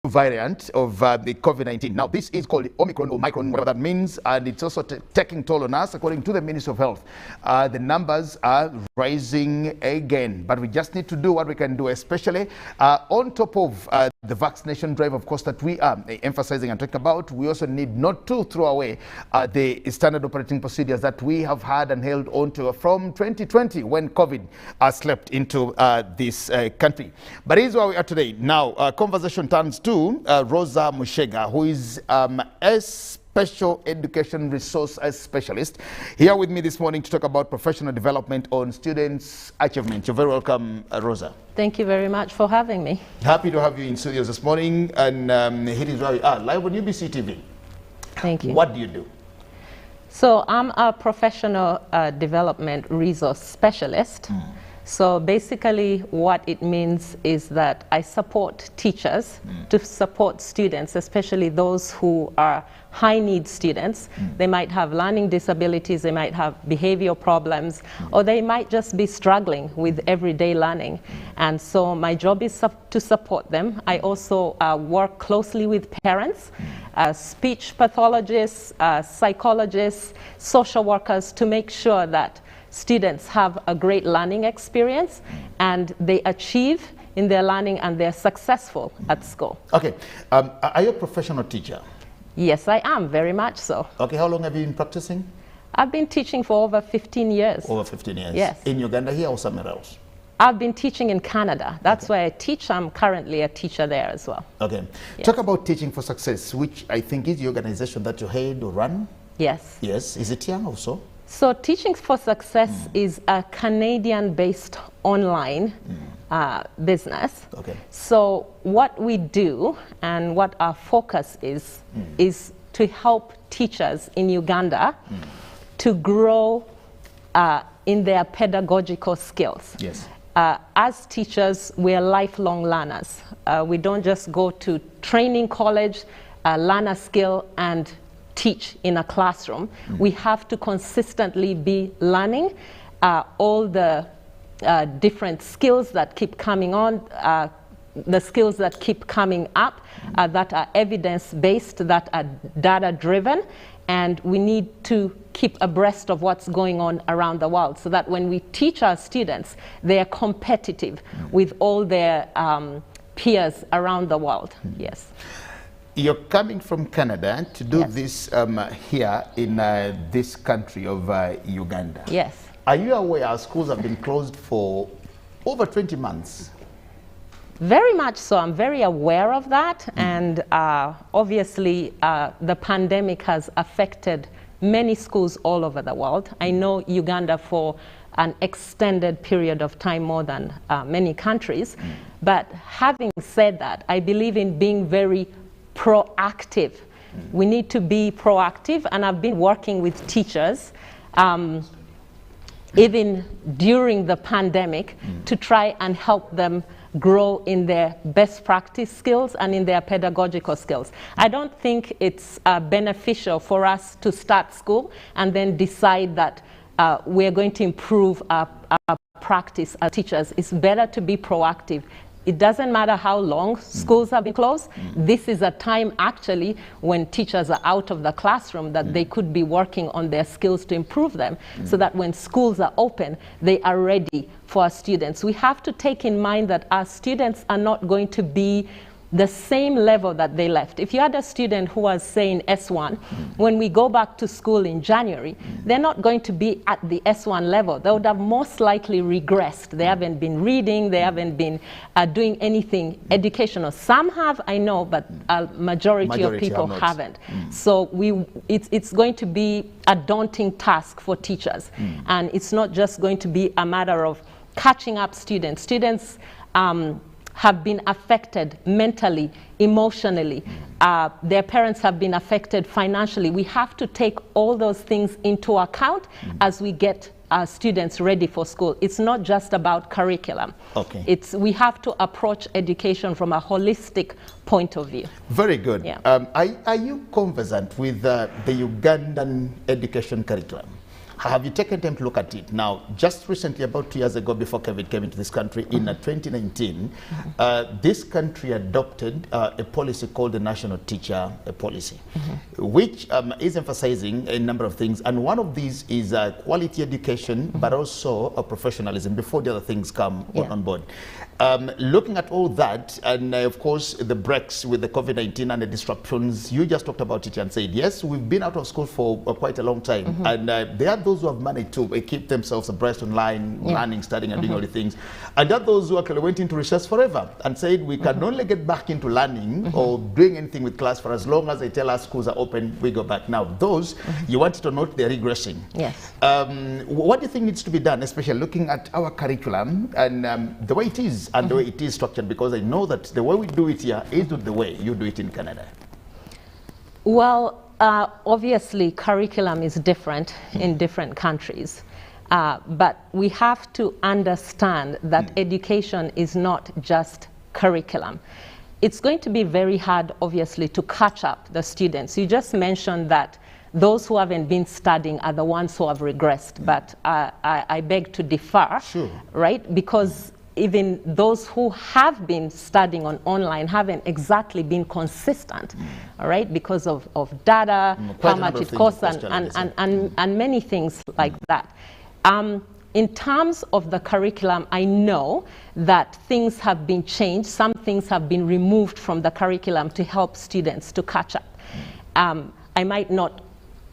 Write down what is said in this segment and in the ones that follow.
variant of the COVID-19. Now, this is called Omicron or Micron, whatever that means, and it's also taking toll on us. According to the Ministry of Health, the numbers are rising again, but we just need to do what we can do, especially on top of the vaccination drive, of course, that we are emphasizing and talking about. We also need not to throw away the standard operating procedures that we have had and held on to from 2020 when COVID slept into this country. But here's where we are today. Now, conversation turns to Rosa Mushega, who is a special education resource specialist, here with me this morning to talk about professional development on students' achievement. You're very welcome, Rosa. Thank you very much for having me. Happy to have you in studios this morning, and here is where we are, live on UBC TV. Thank you. What do you do? So I'm a professional development resource specialist. So basically what it means is that I support teachers to support students, especially those who are high need students. They might have learning disabilities, they might have behavioral problems, or they might just be struggling with everyday learning. And so my job is to support them. I also work closely with parents, speech pathologists, psychologists, social workers, to make sure that students have a great learning experience and they achieve in their learning and they're successful at school. Okay, are you a professional teacher? Yes, I am, very much so. Okay, how long have you been practicing? I've been teaching for over 15 years. Over 15 years? Yes. In Uganda here or somewhere else? I've been teaching in Canada. That's where I teach. I'm currently a teacher there as well. Okay. Yes. Talk about Teaching for Success, which I think is the organization that you head or run. Yes. Yes. Is it here also? So Teaching for Success is a Canadian-based online business. Okay. So what we do and what our focus is to help teachers in Uganda to grow in their pedagogical skills. Yes. As teachers, we are lifelong learners. We don't just go to training college, learn a skill, and teach in a classroom. We have to consistently be learning all the different skills that keep coming on, the skills that keep coming up, that are evidence-based, that are data-driven, and we need to keep abreast of what's going on around the world so that when we teach our students, they are competitive with all their peers around the world. Yes. You're coming from Canada to do this here in this country of Uganda. Yes. Are you aware our schools have been closed for over 20 months? Very much so. I'm very aware of that. And obviously, the pandemic has affected many schools all over the world. I know Uganda for an extended period of time, more than many countries. But having said that, I believe in being very proactive. We need to be proactive, and I've been working with teachers even during the pandemic to try and help them grow in their best practice skills and in their pedagogical skills. I don't think it's beneficial for us to start school and then decide that we're going to improve our practice as teachers. It's better to be proactive. It doesn't matter how long schools have been closed. This is a time actually when teachers are out of the classroom that they could be working on their skills to improve them so that when schools are open, they are ready for our students. We have to take in mind that our students are not going to be the same level that they left. If you had a student who was, say, in S1, when we go back to school in January, they're not going to be at the S1 level. They would have most likely regressed. They haven't been reading, they haven't been doing anything educational. Some have, I know, but a majority of people haven't. So it's going to be a daunting task for teachers. And it's not just going to be a matter of catching up students. Students have been affected mentally, emotionally. Their parents have been affected financially. We have to take all those things into account as we get our students ready for school. It's not just about curriculum. Okay. We have to approach education from a holistic point of view. Very good. Yeah. Are you conversant with the Ugandan education curriculum? Have you taken time to look at it? Now, just recently, about 2 years ago, before COVID came into this country, in 2019, this country adopted a policy called the National Teacher Policy, which is emphasizing a number of things. And one of these is quality education, but also professionalism, before the other things come on board. Looking at all that, and of course, the breaks with the COVID-19 and the disruptions, you just talked about it and said, yes, we've been out of school for quite a long time. And there are those who have managed to keep themselves abreast online, learning, studying, and doing all the things. And there are those who actually went into recess forever and said, we can only get back into learning or doing anything with class for as long as they tell us schools are open, we go back. Now, those, you wanted to note they're regressing. Yes. What do you think needs to be done, especially looking at our curriculum and the way it is and the way it is structured? Because I know that the way we do it here is not the way you do it in Canada. Well, obviously, curriculum is different in different countries. But we have to understand that education is not just curriculum. It's going to be very hard, obviously, to catch up the students. You just mentioned that those who haven't been studying are the ones who have regressed, but I beg to differ, right? Because even those who have been studying online haven't exactly been consistent, all right, because of data, how much it costs, and many things like that. In terms of the curriculum, I know that things have been changed. Some things have been removed from the curriculum to help students to catch up. I might not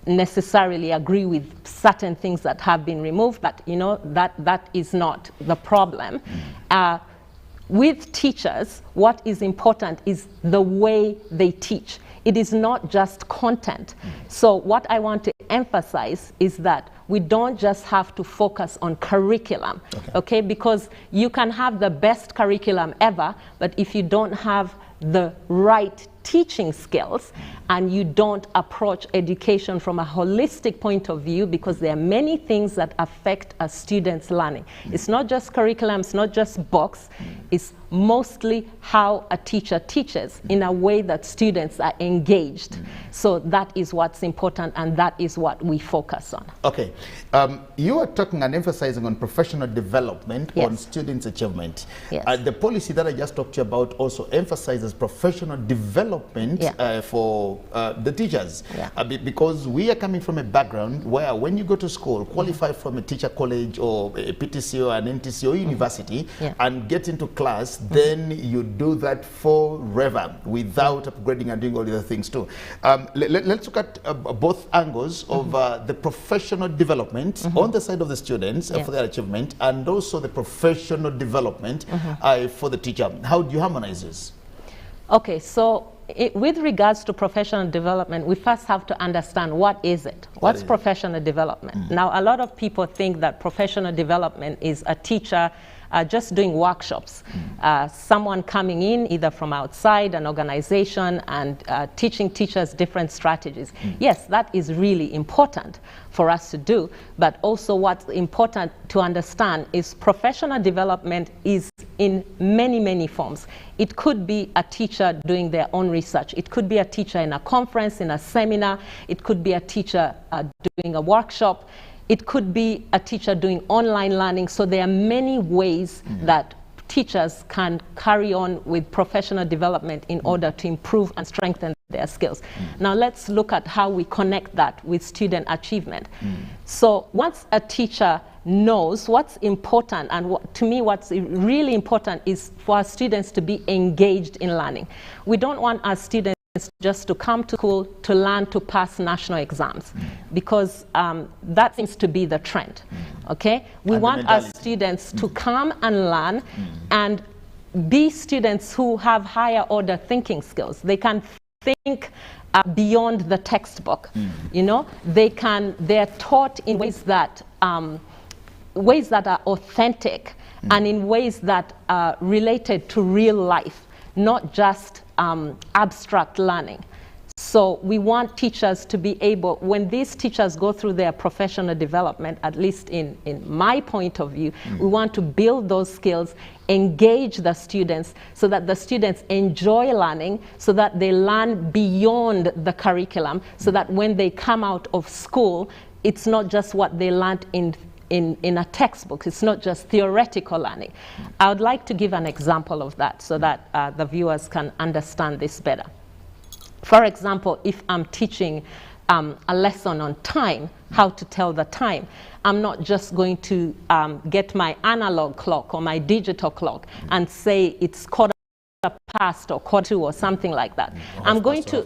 necessarily agree with certain things that have been removed, but you know, that is not the problem. With teachers, what is important is the way they teach. It is not just content. So what I want to emphasize is that we don't just have to focus on curriculum, okay? Because you can have the best curriculum ever, but if you don't have the right teaching skills and you don't approach education from a holistic point of view, because there are many things that affect a student's learning. It's not just curriculum, it's not just books, it's mostly how a teacher teaches in a way that students are engaged. So that is what's important, and that is what we focus on. Okay. You are talking and emphasizing on professional development, on students' achievement. The policy that I just talked to you about also emphasizes professional development for the teachers. Because we are coming from a background where when you go to school, qualify from a teacher college or a PTC or an NTC or university and get into class, then you do that forever without upgrading and doing all the other things too. Let's look at both angles of the professional development on the side of the students for their achievement, and also the professional development for the teacher. How do you harmonize this? Okay, so with regards to professional development, we first have to understand what is it? What's professional development? Now, a lot of people think that professional development is a teacher just doing workshops. Someone coming in either from outside an organization and teaching teachers different strategies. Yes, that is really important for us to do, but also what's important to understand is professional development is in many, many forms. It could be a teacher doing their own research. It could be a teacher in a conference, in a seminar. It could be a teacher doing a workshop. It could be a teacher doing online learning. So there are many ways that teachers can carry on with professional development in order to improve and strengthen their skills. Now let's look at how we connect that with student achievement. So once a teacher knows what's important, and to me what's really important is for our students to be engaged in learning. We don't want our students just to come to school to learn to pass national exams, because that seems to be the trend, okay? We want our students to come and learn and be students who have higher order thinking skills. They can think beyond the textbook, you know? They're taught in ways that are authentic and in ways that are related to real life, not just abstract learning. So we want teachers to be able, when these teachers go through their professional development, at least in my point of view, we want to build those skills, engage the students so that the students enjoy learning, so that they learn beyond the curriculum, so that when they come out of school, it's not just what they learned in a textbook. It's not just theoretical learning. I would like to give an example of that so that the viewers can understand this better. For example, if I'm teaching a lesson on time, how to tell the time, I'm not just going to get my analog clock or my digital clock and say it's quarter past or quarter to or something like that. I'm going to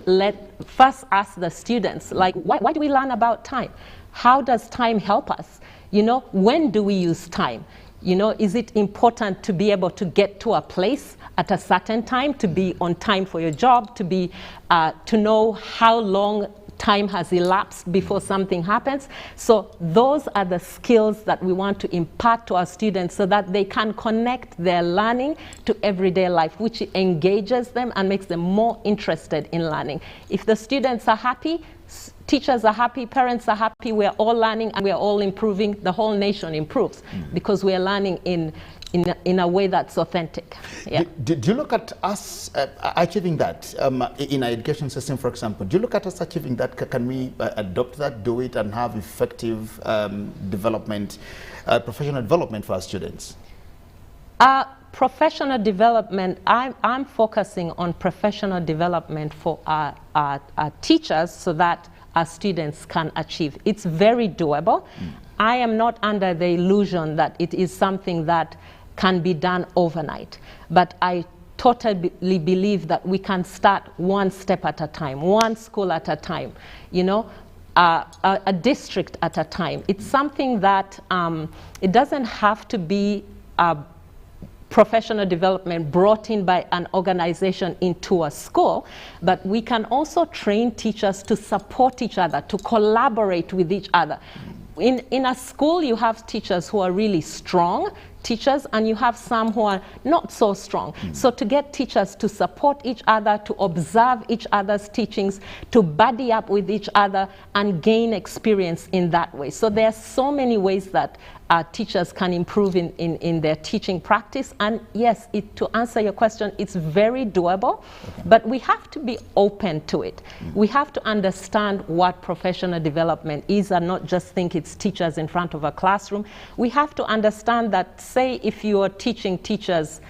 first ask the students, like, why do we learn about time? How does time help us? You know, when do we use time? You know, is it important to be able to get to a place at a certain time, to be on time for your job, to know how long time has elapsed before something happens? So those are the skills that we want to impart to our students so that they can connect their learning to everyday life, which engages them and makes them more interested in learning. If the students are happy, teachers are happy, parents are happy, we're all learning and we're all improving, the whole nation improves because we're learning in a way that's authentic. Yeah. Do you look at us achieving that in our education system, for example? Do you look at us achieving that? Can we adopt that, do it, and have effective development, professional development for our students? Professional development, I'm focusing on professional development for our teachers so that our students can achieve. It's very doable. I am not under the illusion that it is something that can be done overnight, but I totally believe that we can start one step at a time, one school at a time, you know, a district at a time. It's something that it doesn't have to be professional development brought in by an organization into a school, but we can also train teachers to support each other, to collaborate with each other. In a school, you have teachers who are really strong teachers, and you have some who are not so strong. So to get teachers to support each other, to observe each other's teachings, to buddy up with each other and gain experience in that way. So there are so many ways that teachers can improve in their teaching practice. And yes, to answer your question, it's very doable, but we have to be open to it. We have to understand what professional development is and not just think it's teachers in front of a classroom. We have to understand that, say, if you are teaching teachers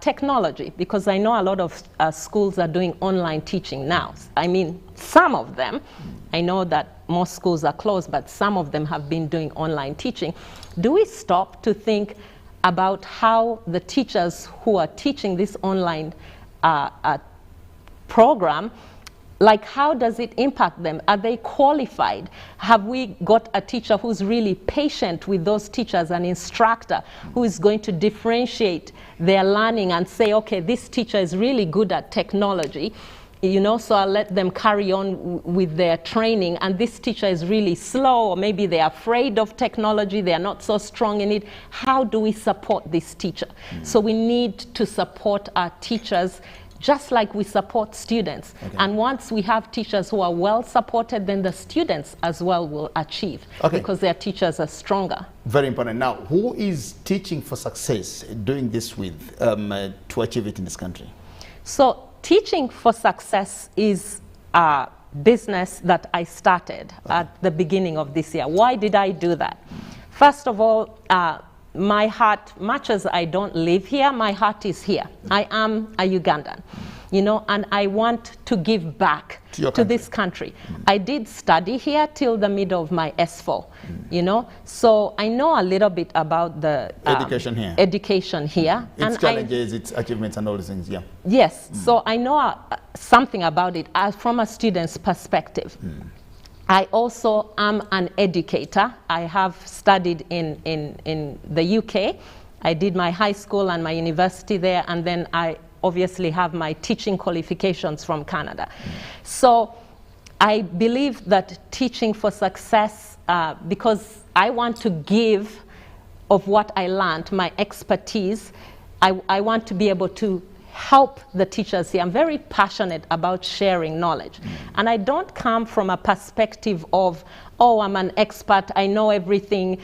technology, because I know a lot of schools are doing online teaching now. I mean, some of them, I know that most schools are closed, but some of them have been doing online teaching. Do we stop to think about how the teachers who are teaching this online program, like, how does it impact them? Are they qualified? Have we got a teacher who's really patient with those teachers, an instructor who is going to differentiate their learning and say, okay, this teacher is really good at technology, you know, so I'll let them carry on with their training, and this teacher is really slow, or maybe they're afraid of technology, they're not so strong in it. How do we support this teacher? So we need to support our teachers just like we support students. And once we have teachers who are well supported, then the students as well will achieve because their teachers are stronger. Very important. Now, who is Teaching for Success doing this with to achieve it in this country? So Teaching for Success is a business that I started at the beginning of this year. Why did I do that? First of all, my heart, much as I don't live here, my heart is here. I am a Ugandan, you know, and I want to give back to this country. I did study here till the middle of my S4, you know, so I know a little bit about the education here. Its challenges, its achievements and all these things, yeah. Yes, so I know something about it from a student's perspective. I also am an educator. I have studied in the UK. I did my high school and my university there, and then I obviously have my teaching qualifications from Canada. So I believe that Teaching for Success, because I want to give of what I learned, my expertise, I want to be able to help the teachers here. I'm very passionate about sharing knowledge. And I don't come from a perspective of, oh, I'm an expert, I know everything,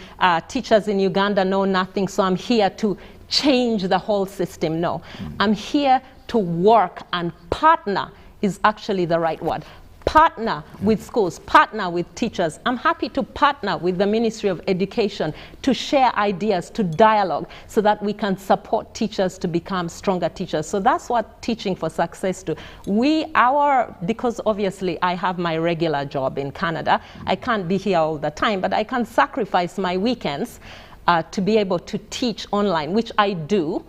teachers in Uganda know nothing, so I'm here to change the whole system. No, I'm here to work, and partner is actually the right word. partner with schools, partner with teachers. I'm happy to partner with the Ministry of Education to share ideas, to dialogue, so that we can support teachers to become stronger teachers. So that's what Teaching for Success do. Because obviously I have my regular job in Canada, I can't be here all the time, but I can sacrifice my weekends to be able to teach online, which I do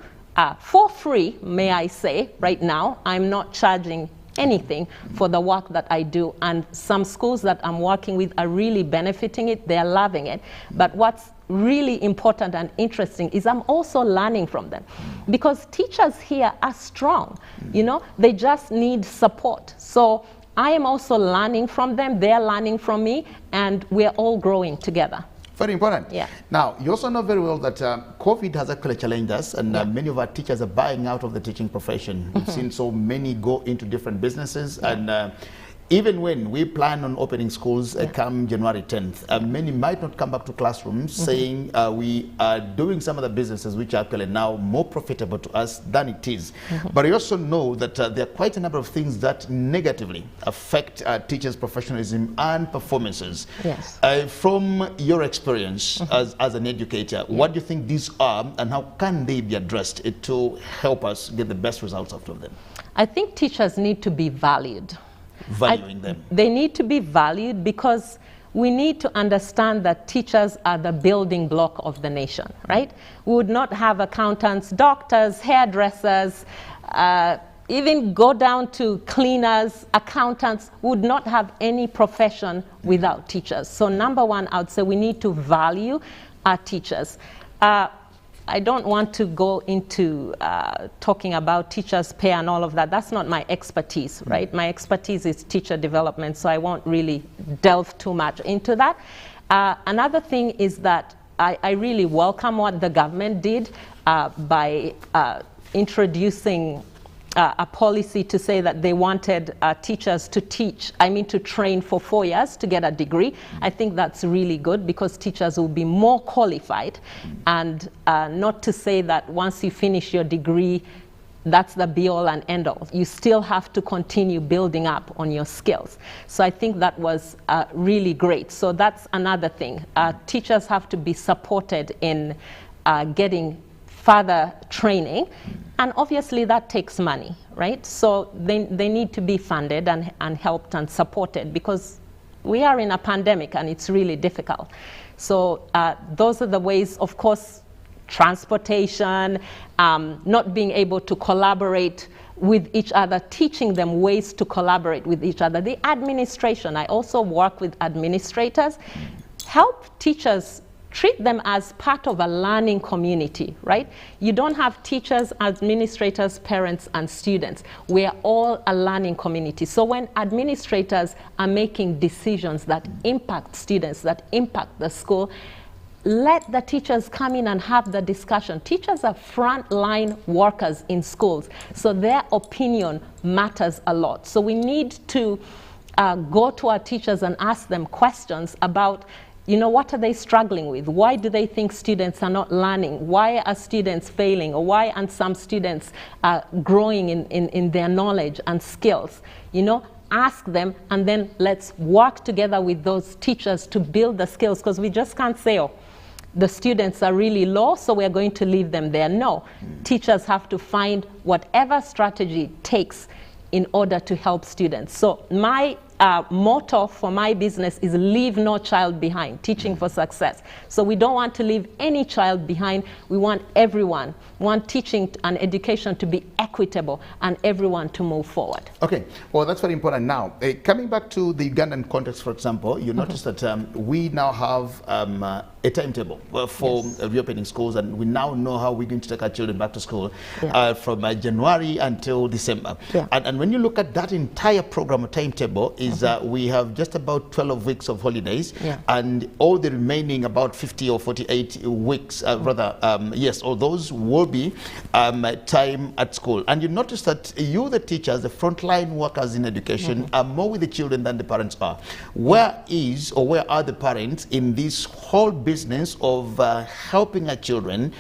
for free, may I say. Right now, I'm not charging anything for the work that I do, and some schools that I'm working with are really benefiting it. They're loving it. But what's really important and interesting is I'm also learning from them, because teachers here are strong, you know, they just need support. So I am also learning from them, they're learning from me, and we're all growing together. Very important. Yeah. Now, you also know very well that COVID has actually challenged us, and many of our teachers are buying out of the teaching profession. We've seen so many go into different businesses, and even when we plan on opening schools come January 10th, many might not come back to classrooms saying we are doing some of the businesses which are actually now more profitable to us than it is. But I also know that there are quite a number of things that negatively affect teachers' professionalism and performances. Yes. From your experience as an educator, what do you think these are, and how can they be addressed to help us get the best results out of them? I think teachers need to be valued. Valuing them. They need to be valued, because we need to understand that teachers are the building block of the nation, right? We would not have accountants, doctors, hairdressers, even go down to cleaners, accountants, would not have any profession without teachers. So number one, I would say we need to value our teachers. I don't want to go into talking about teachers' pay and all of that. That's not my expertise, right? My expertise is teacher development, so I won't really delve too much into that. Another thing is that I really welcome what the government did by introducing a policy to say that they wanted teachers to to train for 4 years to get a degree. I think that's really good, because teachers will be more qualified, and not to say that once you finish your degree, that's the be-all and end-all. You still have to continue building up on your skills. So I think that was really great. So that's another thing. Teachers have to be supported in getting further training, and obviously that takes money, right? So they need to be funded and helped and supported, because we are in a pandemic and it's really difficult. So those are the ways. Of course, transportation, not being able to collaborate with each other, teaching them ways to collaborate with each other. The administration, I also work with administrators, help teachers, treat them as part of a learning community, right? You don't have teachers, administrators, parents, and students. We're all a learning community. So when administrators are making decisions that impact students, that impact the school, let the teachers come in and have the discussion. Teachers are frontline workers in schools, so their opinion matters a lot. So we need to go to our teachers and ask them questions about, you know, what are they struggling with? Why do they think students are not learning? Why are students failing? Or why aren't some students growing in their knowledge and skills? You know, ask them, and then let's work together with those teachers to build the skills, because we just can't say, oh, the students are really low, so we're going to leave them there. No, teachers have to find whatever strategy it takes in order to help students. So my motto for my business is leave no child behind, Teaching for Success. So we don't want to leave any child behind. We want everyone, we want teaching and education to be equitable and everyone to move forward. Okay, well, that's very important. Now, coming back to the Ugandan context, for example, you notice that we now have a timetable for reopening schools, and we now know how we're going to take our children back to school from January until December. And when you look at that entire program or timetable, is we have just about 12 weeks of holidays, and all the remaining about 50 or 48 weeks, all those will be time at school. And you notice that you, the teachers, the frontline workers in education, are more with the children than the parents are. Where are the parents in this whole business of helping our children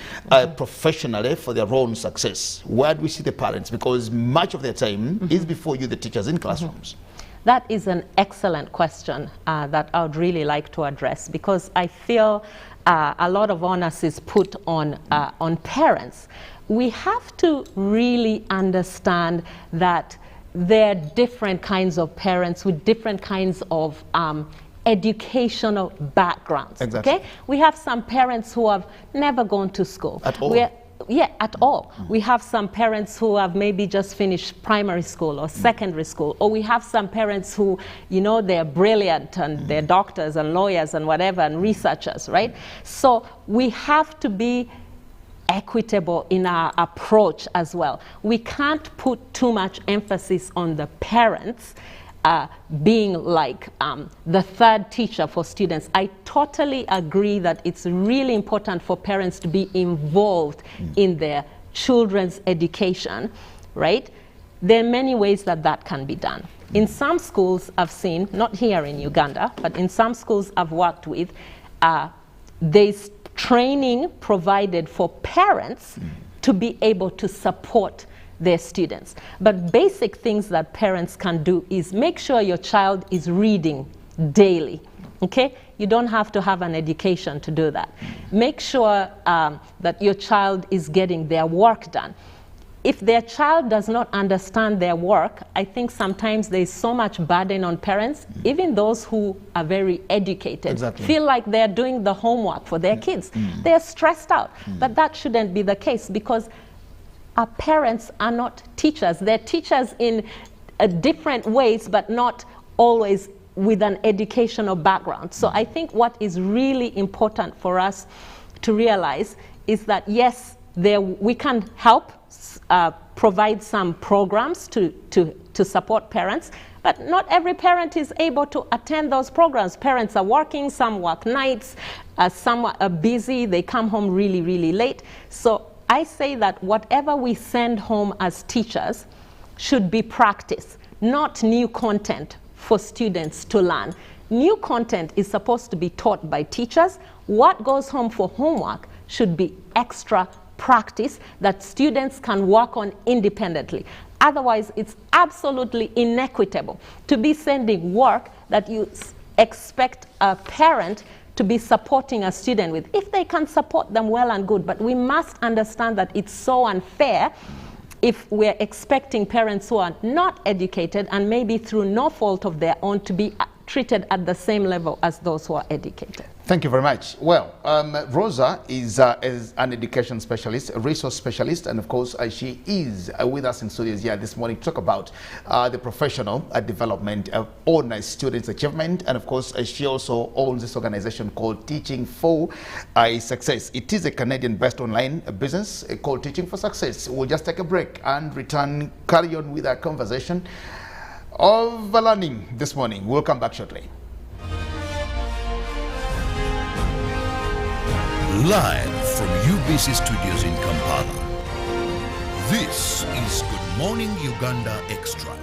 professionally for their own success? Where do we see the parents? Because much of their time is before you, the teachers, in classrooms. That is an excellent question that I would really like to address, because I feel a lot of onus is put on parents. We have to really understand that there are different kinds of parents with different kinds of educational backgrounds. Exactly. Okay? We have some parents who have never gone to school. At all? Yeah, at all. We have some parents who have maybe just finished primary school or secondary school, or we have some parents who, you know, they're brilliant and they're doctors and lawyers and whatever and researchers, right? So we have to be equitable in our approach as well. We can't put too much emphasis on the parents being like the third teacher for students. I totally agree that it's really important for parents to be involved in their children's education, right? There are many ways that that can be done. In some schools I've seen, not here in Uganda, but in some schools I've worked with, there's training provided for parents to be able to support their students. But basic things that parents can do is make sure your child is reading daily, okay? You don't have to have an education to do that. Make sure that your child is getting their work done. If their child does not understand their work, I think sometimes there's so much burden on parents, even those who are very educated, feel like they're doing the homework for their kids. They're stressed out, but that shouldn't be the case, because our parents are not teachers. They're teachers in different ways, but not always with an educational background. So I think what is really important for us to realize is that, yes, we can help provide some programs to support parents, but not every parent is able to attend those programs. Parents are working, some work nights, some are busy, they come home really, really late. So I say that whatever we send home as teachers should be practice, not new content for students to learn. New content is supposed to be taught by teachers. What goes home for homework should be extra practice that students can work on independently. Otherwise, it's absolutely inequitable to be sending work that you expect a parent to be supporting a student with. If they can support them, well and good, but we must understand that it's so unfair if we're expecting parents who are not educated and maybe through no fault of their own to be treated at the same level as those who are educated. Thank you very much. Well, Rosa is an education specialist, a resource specialist, and of course she is with us in studios here this morning to talk about the professional development on students' achievement. And of course she also owns this organization called Teaching for Success. It is a Canadian-based online business called Teaching for Success. We'll just take a break and return, carry on with our conversation of learning this morning. We'll come back shortly. Live from UBC Studios in Kampala, this is Good Morning Uganda Extra.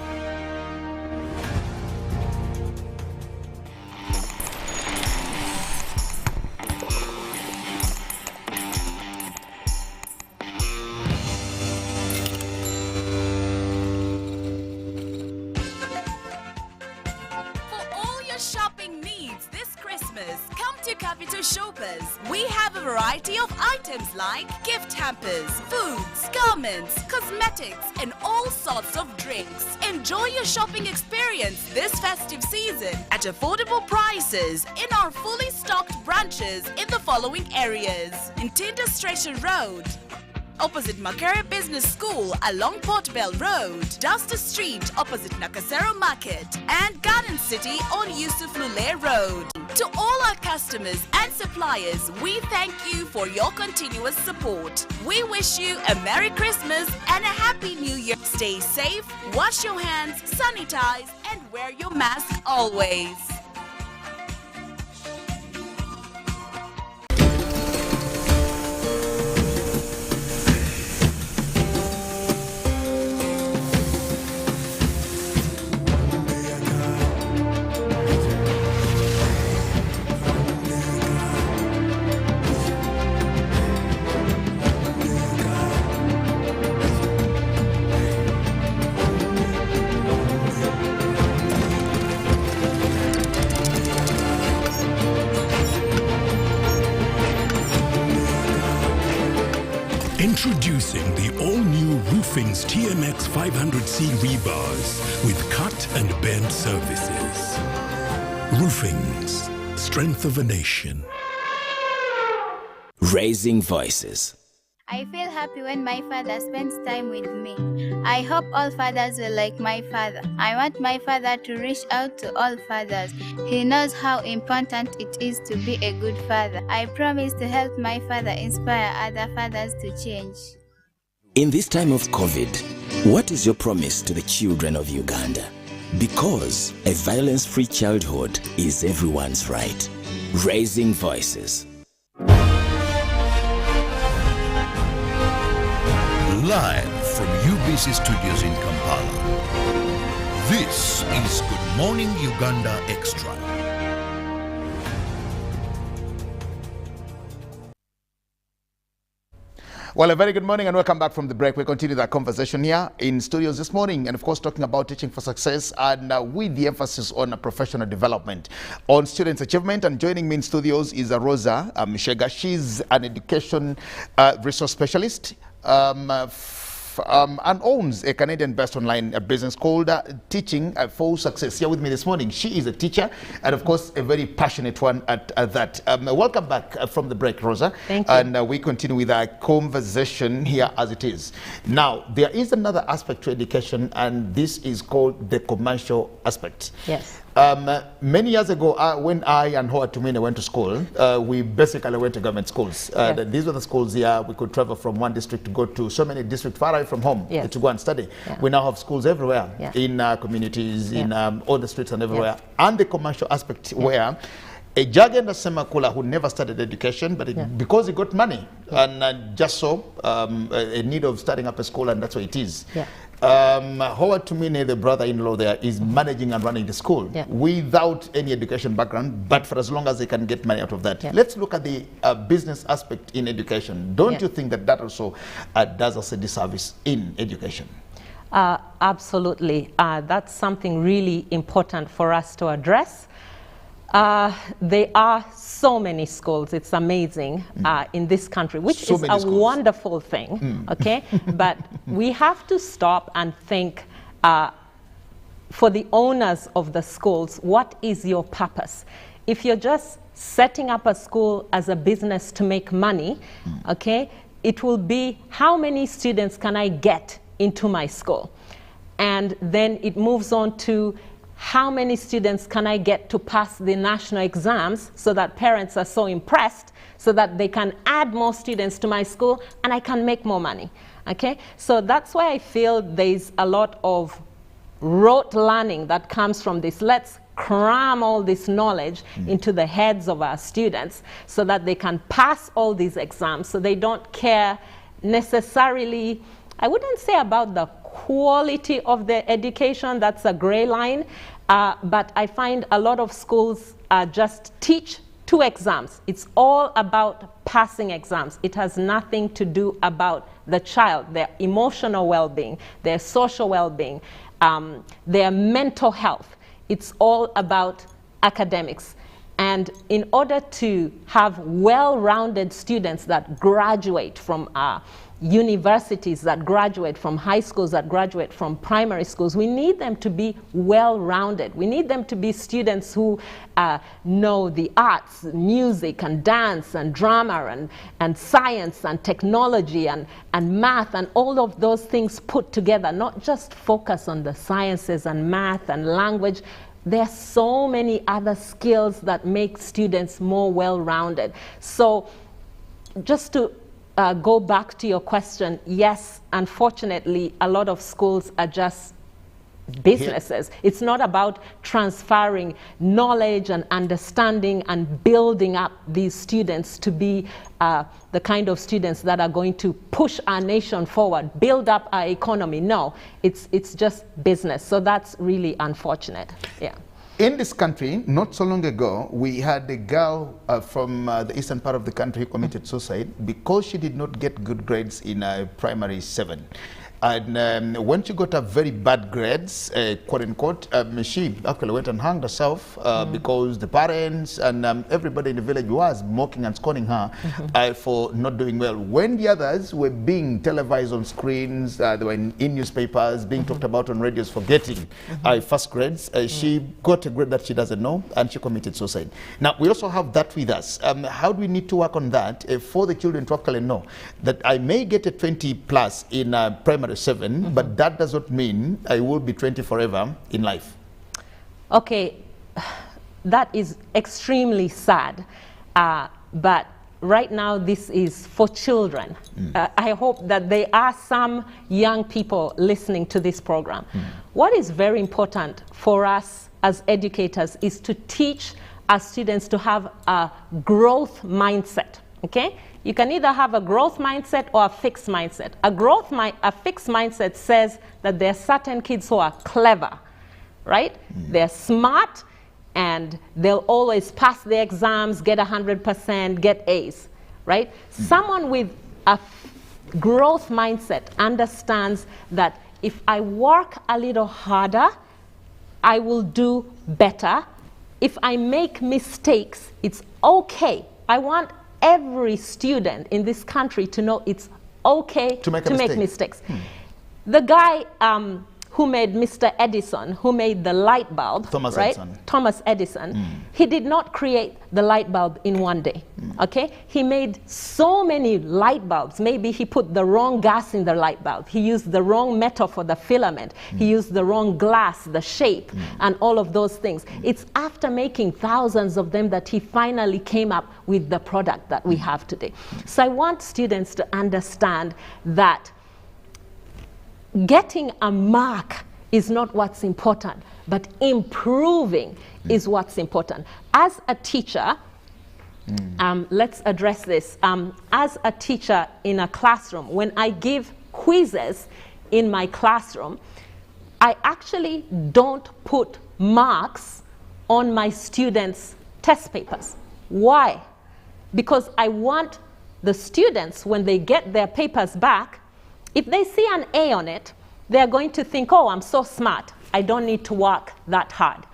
Shopping needs this Christmas, come to Capital Shoppers. We have a variety of items like gift hampers, foods, garments, cosmetics, and all sorts of drinks. Enjoy your shopping experience this festive season at affordable prices in our fully stocked branches in the following areas: in Tinda Stretcher Road, opposite Makere Business School along Port Bell Road, Duster Street opposite Nakasero Market, and Garden City on Yusuf Lule Road. To all our customers and suppliers, we thank you for your continuous support. We wish you a Merry Christmas and a Happy New Year. Stay safe, wash your hands, sanitize, and wear your mask always. Roofing's TMX 500C rebars with cut and bend services. Roofing's strength of a nation. Raising voices. I feel happy when my father spends time with me. I hope all fathers will like my father. I want my father to reach out to all fathers. He knows how important it is to be a good father. I promise to help my father inspire other fathers to change. In this time of COVID, what is your promise to the children of Uganda? Because a violence-free childhood is everyone's right. Raising voices. Live from UBC Studios in Kampala, this is Good Morning Uganda Extra. Well, a very good morning and welcome back from the break. We continue that conversation here in studios this morning and of course talking about teaching for success and with the emphasis on professional development, on students' achievement. And joining me in studios is Rosa Mishega. She's an education resource specialist and owns a Canadian-based online business called Teaching for Success. Here with me this morning, she is a teacher and of course a very passionate one at that. Welcome back from the break, Rosa. Thank you. And we continue with our conversation here as it is. Now, there is another aspect to education and this is called the commercial aspect. Yes. Many years ago, when I and Howard Tumine went to school, we basically went to government schools. These were the schools here. We could travel from one district to go to so many districts far away from home to go and study. We now have schools everywhere in communities, in all the streets and everywhere. And the commercial aspect where a Jagenda Semakula who never studied education, but because he got money and just saw a need of starting up a school, and that's what it is. Howard Tumine, the brother-in-law there, is managing and running the school without any education background, but for as long as they can get money out of that. Let's look at the business aspect in education. Don't you think that that also does us a disservice in education? Absolutely. That's something really important for us to address. There are so many schools, it's amazing, in this country, which is a wonderful thing, okay? But we have to stop and think, for the owners of the schools, what is your purpose? If you're just setting up a school as a business to make money, okay, it will be how many students can I get into my school? And then it moves on to how many students can I get to pass the national exams so that parents are so impressed so that they can add more students to my school and I can make more money, okay? So that's why I feel there's a lot of rote learning that comes from this. Let's cram all this knowledge into the heads of our students so that they can pass all these exams, so they don't care necessarily, I wouldn't say about the quality of the education, that's a gray line, but I find a lot of schools just teach 2 exams. It's all about passing exams. It has nothing to do about the child, their emotional well-being, their social well-being, their mental health. It's all about academics. And in order to have well-rounded students that graduate from universities, that graduate from high schools, that graduate from primary schools, we need them to be well-rounded. We need them to be students who know the arts, music and dance and drama and science and technology and math and all of those things put together, not just focus on the sciences and math and language. There are so many other skills that make students more well-rounded. So just to go back to your question, yes, unfortunately, a lot of schools are just businesses. It's not about transferring knowledge and understanding and building up these students to be the kind of students that are going to push our nation forward, build up our economy. No, it's just business. So that's really unfortunate. Yeah. In this country, not so long ago, we had a girl from the eastern part of the country who committed suicide because she did not get good grades in primary 7. And when she got a very bad grades, quote unquote, she actually went and hung herself because the parents and everybody in the village was mocking and scorning her for not doing well. When the others were being televised on screens, they were in newspapers, being talked about on radios for getting first grades, she got a grade that she doesn't know and she committed suicide. Now, we also have that with us. How do we need to work on that for the children to actually know that I may get a 20 plus in primary 7, but that does not mean I will be 20 forever in life? Okay, that is extremely sad, but right now this is for children. I hope that there are some young people listening to this program. What is very important for us as educators is to teach our students to have a growth mindset, okay? You can either have a growth mindset or a fixed mindset. A fixed mindset says that there are certain kids who are clever, right? They're smart and they'll always pass the exams, get 100%, get A's, right? Someone with a growth mindset understands that if I work a little harder, I will do better. If I make mistakes, it's okay. I want every student in this country to know it's okay to make mistakes. The guy who made Mr. Edison, who made the light bulb, Thomas Edison, he did not create the light bulb in one day, okay? He made so many light bulbs. Maybe he put the wrong gas in the light bulb. He used the wrong metal for the filament. He used the wrong glass, the shape, and all of those things. It's after making thousands of them that he finally came up with the product that we have today. So I want students to understand that getting a mark is not what's important, but improving is what's important. As a teacher, let's address this. As a teacher in a classroom, when I give quizzes in my classroom, I actually don't put marks on my students' test papers. Why? Because I want the students, when they get their papers back, if they see an A on it, they're going to think, oh, I'm so smart. I don't need to work that hard.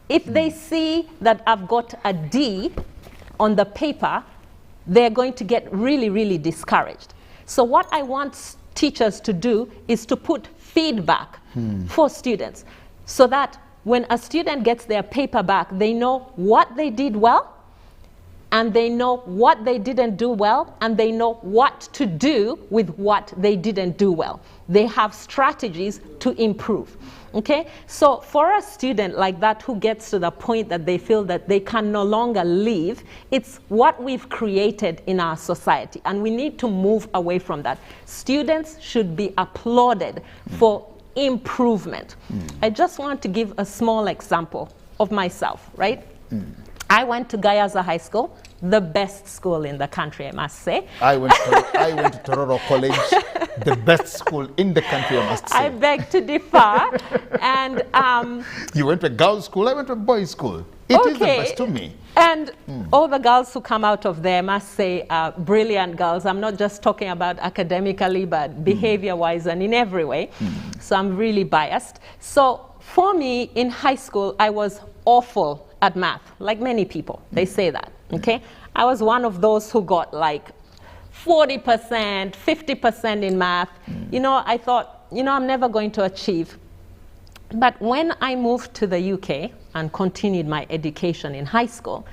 If they see that I've got a D on the paper, they're going to get really, really discouraged. So what I want teachers to do is to put feedback for students so that when a student gets their paper back, they know what they did well, and they know what they didn't do well, and they know what to do with what they didn't do well. They have strategies to improve, okay? So for a student like that who gets to the point that they feel that they can no longer live, it's what we've created in our society, and we need to move away from that. Students should be applauded for improvement. I just want to give a small example of myself, right? I went to Gayaza High School, the best school in the country, I must say. I went to Tororo College, the best school in the country, I must say. I beg to differ. And you went to a girls' school, I went to a boys' school. It is the best to me. And all the girls who come out of there, I must say, are brilliant girls. I'm not just talking about academically, but behavior-wise and in every way. So I'm really biased. So for me, in high school, I was awful at math, like many people. They say that, okay? I was one of those who got like 40%, 50% in math. You know, I thought, you know, I'm never going to achieve. But when I moved to the UK and continued my education in high school,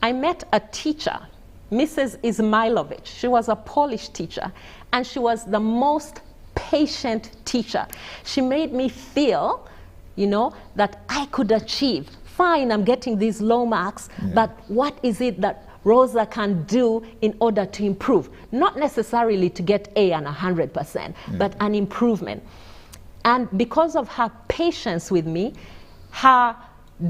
I met a teacher, Mrs. Izmailovic. She was a Polish teacher, and she was the most patient teacher. She made me feel, you know, that I could achieve. Fine, I'm getting these low marks, but what is it that Rosa can do in order to improve? Not necessarily to get A and 100%, but an improvement. And because of her patience with me, her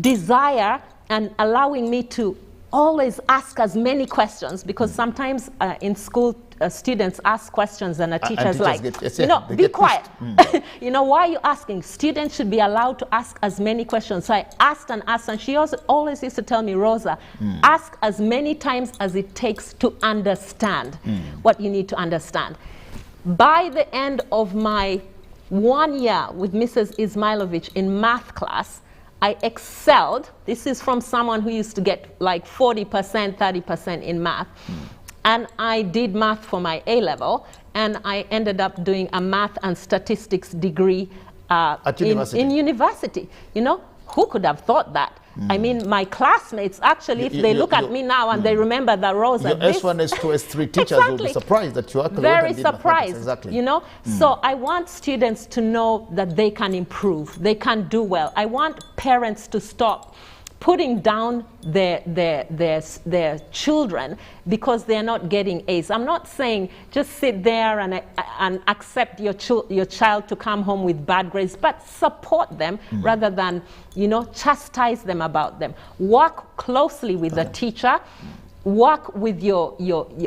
desire and allowing me to always ask as many questions, because sometimes in school students ask questions and a teacher's like, you know, be quiet. You know, why are you asking? Students should be allowed to ask as many questions. So I asked and asked, and she also always used to tell me, Rosa, ask as many times as it takes to understand what you need to understand. By the end of my 1 year with Mrs. Ismailovich in math class, I excelled. This is from someone who used to get like 40%, 30% in math. And I did math for my A-level, and I ended up doing a math and statistics degree in university. You know, who could have thought that? I mean, my classmates, actually, if they look at me now and they remember that Rosa, your S1, S2, S3 teachers will be surprised that you actually very surprised, exactly. you know. So I want students to know that they can improve, they can do well. I want parents to stop putting down their children because they're not getting A's. I'm not saying just sit there and accept your child to come home with bad grades, but support them rather than, you know, chastise them about them. Work closely with the teacher, work with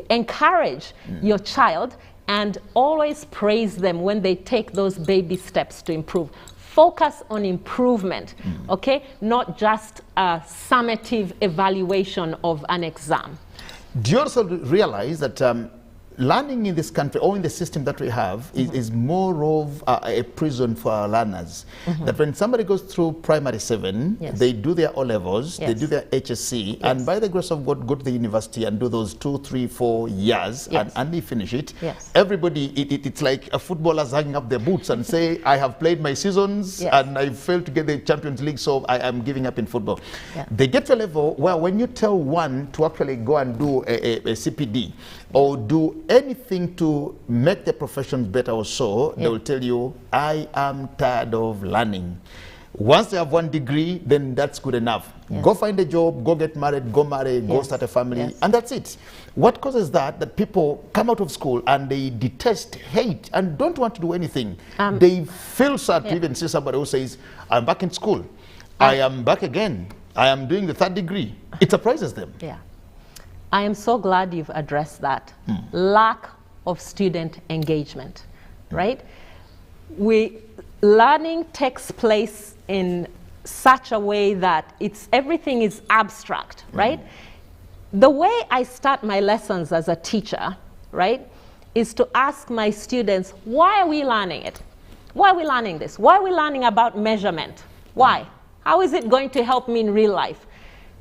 encourage your child, and always praise them when they take those baby steps to improve. Focus on improvement, okay? Not just a summative evaluation of an exam. Do you also realize that learning in this country, or in the system that we have, is more of a prison for our learners? That when somebody goes through primary 7, they do their O-levels, they do their HSC, and by the grace of God, go to the university and do those 2, 3, 4 years, and they finish it. Everybody, it's like a footballer's hanging up their boots and say, I have played my seasons, and I failed to get the Champions League, so I am giving up in football. They get to a level where when you tell one to actually go and do a CPD, or do anything to make the profession better or so, they will tell you, I am tired of learning. Once they have 1 degree, then that's good enough. Go find a job, go get married, go marry, go start a family, and that's it. What causes that? That people come out of school and they detest, hate, and don't want to do anything. They feel sad to even see somebody who says, I'm back in school. I am back again. I am doing the 3rd degree. It surprises them. I am so glad you've addressed that. Lack of student engagement, right? Learning takes place in such a way that everything is abstract, right? The way I start my lessons as a teacher, right, is to ask my students, why are we learning it? Why are we learning this? Why are we learning about measurement? Why? How is it going to help me in real life?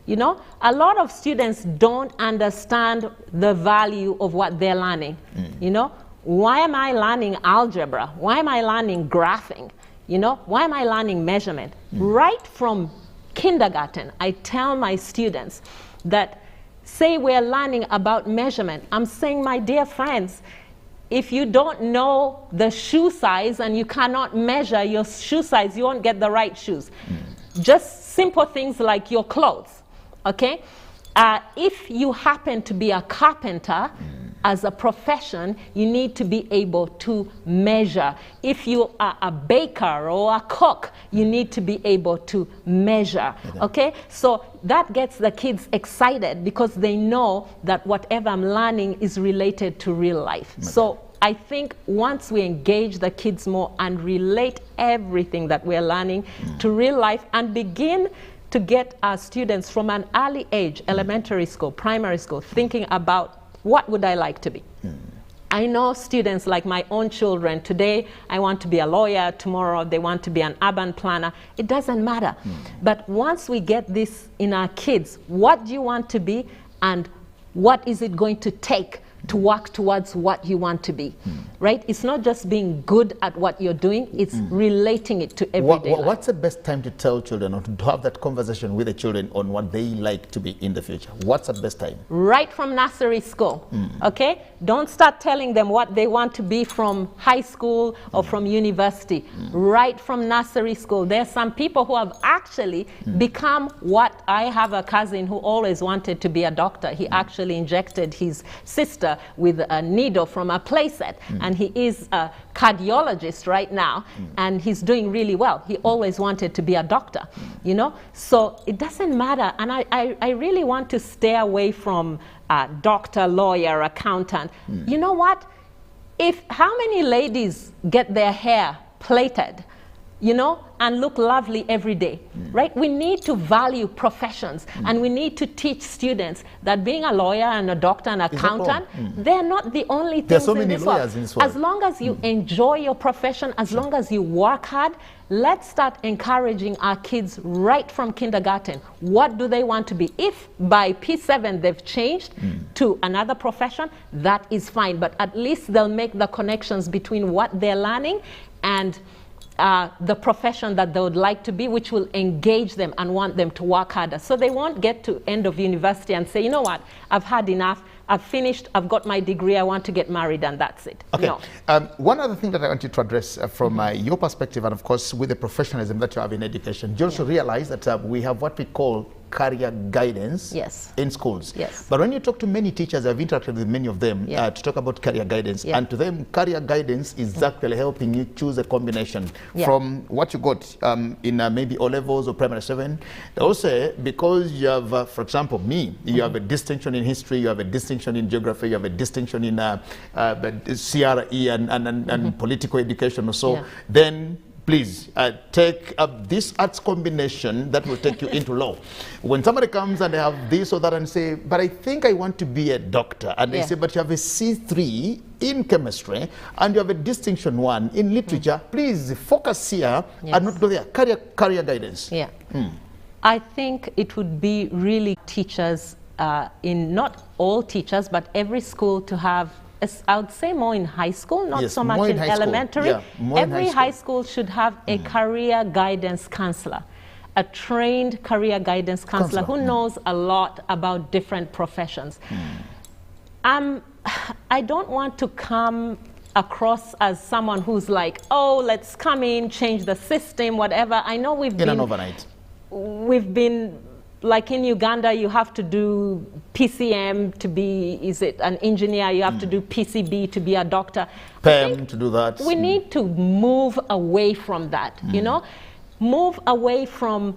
You know, a lot of students don't understand the value of what they're learning. You know, why am I learning algebra? Why am I learning graphing? You know, why am I learning measurement? Right from kindergarten, I tell my students that, say we're learning about measurement, I'm saying, my dear friends, if you don't know the shoe size and you cannot measure your shoe size, you won't get the right shoes. Just simple things like your clothes. Okay, if you happen to be a carpenter as a profession, you need to be able to measure. If you are a baker or a cook, you need to be able to measure. Okay, so that gets the kids excited because they know that whatever I'm learning is related to real life. So I think once we engage the kids more and relate everything that we're learning to real life and begin to get our students from an early age, elementary school, primary school, thinking about what would I like to be. I know students like my own children, today I want to be a lawyer, tomorrow they want to be an urban planner. It doesn't matter. But once we get this in our kids, what do you want to be and what is it going to take to work towards what you want to be, right? It's not just being good at what you're doing, it's relating it to everyday life. What's the best time to tell children or to have that conversation with the children on what they like to be in the future? What's the best time? Right from nursery school, okay? Don't start telling them what they want to be from high school or from university. Right from nursery school. There's some people who have actually become what I have a cousin who always wanted to be a doctor. He actually injected his sister with a needle from a playset, and he is a cardiologist right now, and he's doing really well. He always wanted to be a doctor, you know? So it doesn't matter, and I really want to stay away from doctor, lawyer, accountant. You know what? How many ladies get their hair plaited, you know, and look lovely every day, right? We need to value professions, and we need to teach students that being a lawyer and a doctor and accountant, they're not the only things There's so in many this lawyers world. in this world. As long as you enjoy your profession, as long as you work hard, let's start encouraging our kids right from kindergarten. What do they want to be? If by P7 they've changed to another profession, that is fine. But at least they'll make the connections between what they're learning and the profession that they would like to be, which will engage them and want them to work harder. So they won't get to end of university and say, you know what, I've had enough, I've finished, I've got my degree, I want to get married, and that's it. Okay. No. One other thing that I want you to address from your perspective, and of course with the professionalism that you have in education, you also realize that we have what we call career guidance in schools. Yes. But when you talk to many teachers, I've interacted with many of them to talk about career guidance, and to them, career guidance is actually helping you choose a combination from what you got in maybe O-levels or primary 7. They also, because you have, for example, me, you have a distinction in history, you have a distinction in geography, you have a distinction in CRE and political education or so, then please take up this arts combination that will take you into law. When somebody comes and they have this or that and say, but I think I want to be a doctor, and they say, but you have a C3 in chemistry and you have a distinction 1 in literature, please focus here and not go there. Career guidance. I think it would be really teachers, in not all teachers, but every school to have, I would say more in high school, not so much in elementary. Every high school should have a career guidance counselor, a trained career guidance counselor who knows a lot about different professions. I don't want to come across as someone who's like, oh, let's come in, change the system, whatever. I know we've been like in Uganda, you have to do PCM to be, is it an engineer? You have to do PCB to be a doctor. PEM to do that. We need to move away from that, you know? Move away from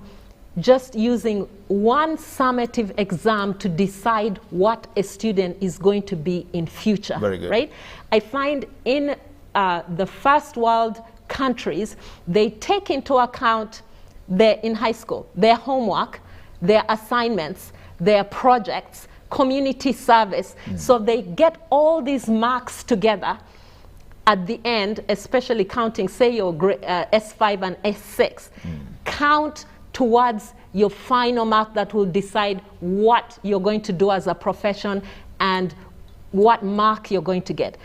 just using one summative exam to decide what a student is going to be in future. Very good. Right? I find in the first world countries, they take into account in high school, their homework, their assignments, their projects, community service. So they get all these marks together at the end, especially counting, say, your S5 and S6. Count towards your final mark that will decide what you're going to do as a profession and what mark you're going to get.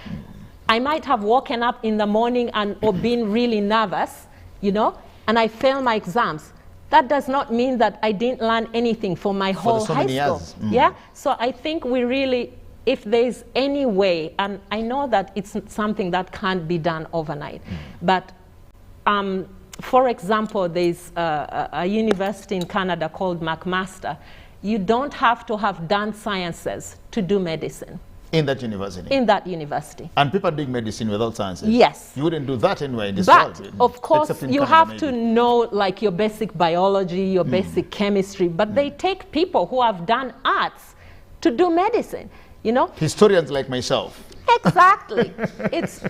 I might have woken up in the morning or been really nervous, you know, and I failed my exams. That does not mean that I didn't learn anything for my whole high school. Yeah, so I think we really, if there's any way, and I know that it's something that can't be done overnight, but for example, there's a university in Canada called McMaster. You don't have to have done sciences to do medicine. In that university? In that university. And people are doing medicine without sciences? Yes. You wouldn't do that anyway in this world. But, of course, you have to know like your basic biology, your basic chemistry, but they take people who have done arts to do medicine, you know? Historians like myself. Exactly. It's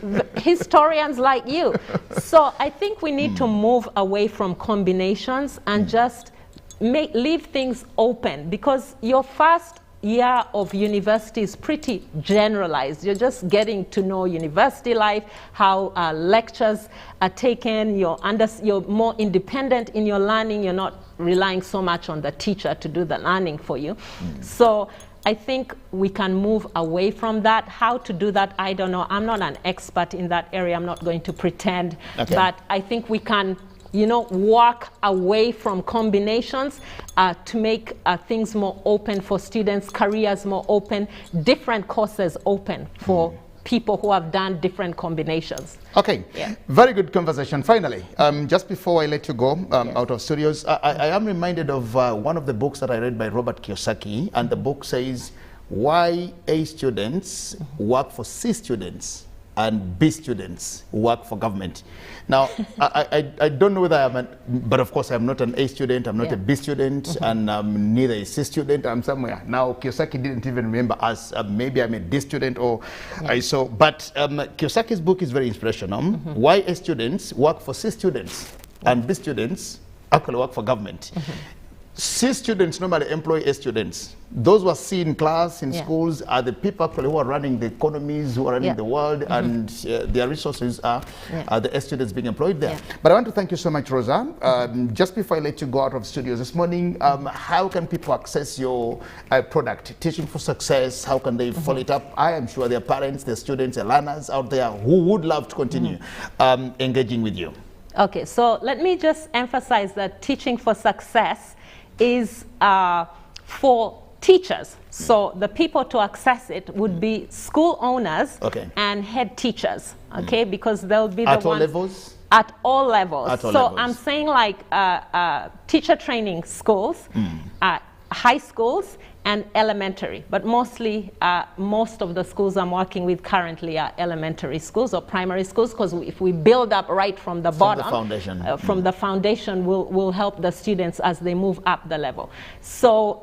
historians like you. So I think we need to move away from combinations and just leave things open, because your first year of university is pretty generalized. You're just getting to know university life, how lectures are taken, you're more independent in your learning, you're not relying so much on the teacher to do the learning for you. So I think we can move away from that. How to do that, I don't know. I'm not an expert in that area, I'm not going to pretend, but I think we can, you know, walk away from combinations to make things more open for students, careers more open, different courses open for people who have done different combinations. Okay, very good conversation. Finally, just before I let you go out of studios, I am reminded of one of the books that I read by Robert Kiyosaki, and the book says, why A students work for C students and B students work for government. Now, I don't know whether but of course I'm not an A student, I'm not a B student, and neither a C student, I'm somewhere. Now, Kiyosaki didn't even remember us, maybe I'm a D student or I saw, but Kiyosaki's book is very inspirational. Why A students work for C students. and B students actually work for government. C students normally employ A students. Those who are C in class, in schools, are the people actually who are running the economies, who are running the world, and their resources are the A students being employed there. But I want to thank you so much, Rosa. Just before I let you go out of studios this morning, how can people access your product, Teaching for Success? How can they follow it up? I am sure there are parents, there are students, there are learners out there who would love to continue engaging with you. Okay, so let me just emphasize that Teaching for Success is for teachers. So the people to access it would be school owners and head teachers, because they'll be the ones. At all levels? At all levels. At all so levels. I'm saying like teacher training schools, high schools, and elementary, but mostly most of the schools I'm working with currently are elementary schools or primary schools, because if we build up right from the bottom, from the foundation will help the students as they move up the level. So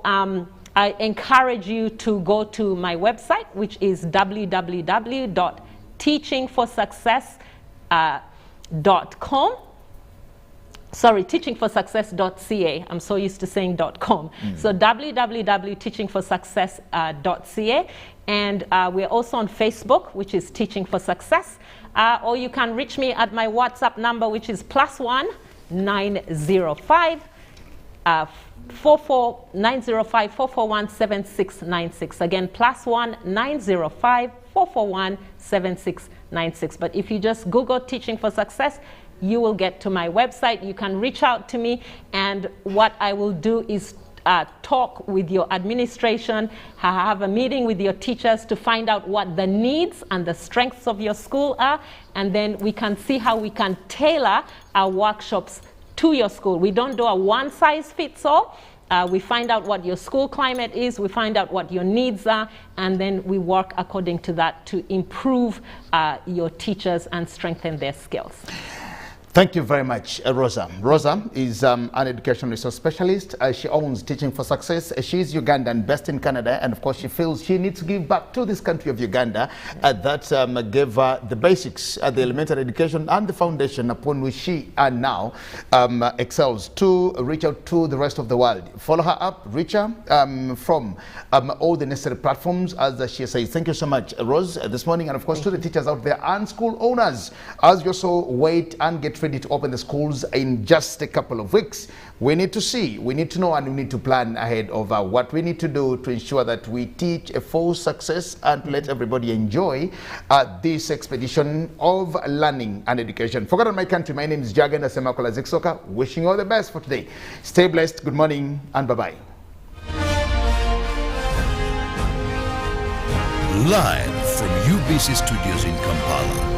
I encourage you to go to my website, which is www.teachingforsuccess.com. Sorry, teachingforsuccess.ca. I'm so used to saying .com. So www.teachingforsuccess.ca. And we're also on Facebook, which is Teaching for Success. Or you can reach me at my WhatsApp number, which is +1 905 441 7696. Again, +1 905 441 7696. But if you just Google Teaching for Success, you will get to my website. You can reach out to me, and what I will do is talk with your administration, have a meeting with your teachers to find out what the needs and the strengths of your school are, and then we can see how we can tailor our workshops to your school. We don't do a one-size-fits-all. We find out what your school climate is, we find out what your needs are, and then we work according to that to improve your teachers and strengthen their skills. Thank you very much, Rosa. Rosa is an education resource specialist. She owns Teaching for Success. She is Ugandan, based in Canada, and of course she feels she needs to give back to this country of Uganda that gave her the basics, the elementary education and the foundation upon which she now excels, to reach out to the rest of the world. Follow her up, reach her from all the necessary platforms, as she says. Thank you so much, Rose, this morning, and of course to the teachers out there and school owners, as you also wait and get ready to open the schools in just a couple of weeks. We need to see, we need to know, and we need to plan ahead of what we need to do to ensure that we teach a full success and to let everybody enjoy this expedition of learning and education. Forgotten my country, my name is Jagenda Semakola Ziksoka, wishing you all the best for today. Stay blessed, good morning, and bye-bye. Live from UBC Studios in Kampala,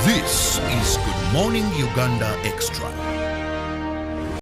this is Good Morning Uganda Extra.